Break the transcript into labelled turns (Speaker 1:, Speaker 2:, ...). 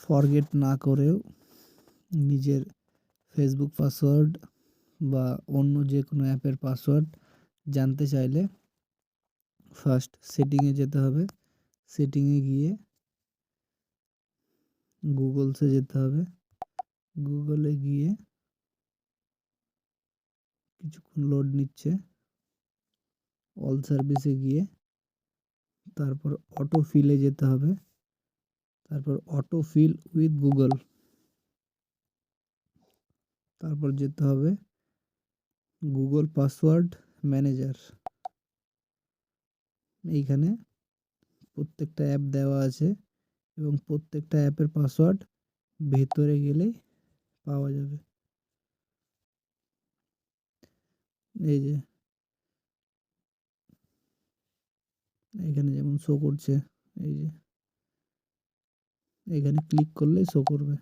Speaker 1: Forget না করেও নিজের ফেসবুক পাসওয়ার্ড বা অন্য যে কোনো অ্যাপের পাসওয়ার্ড জানতে চাইলে ফার্স্ট সেটিংয়ে যেতে হবে। সেটিংয়ে গিয়ে গুগলসে যেতে হবে। গুগলে গিয়ে কিছুক্ষণ লোড নিচ্ছে। অল সার্ভিসে গিয়ে তারপর অটো ফিলে যেতে হবে। তারপর অটো ফিল উইথ গুগল। তারপর যেতে হবে গুগল পাসওয়ার্ড ম্যানেজার। এইখানে প্রত্যেকটা অ্যাপ দেওয়া আছে এবং প্রত্যেকটা অ্যাপের পাসওয়ার্ড ভেতরে গেলেই পাওয়া যাবে। এই যে এখানে যেমন শো করছে, এই যে এখানে ক্লিক করলেই শো করবে।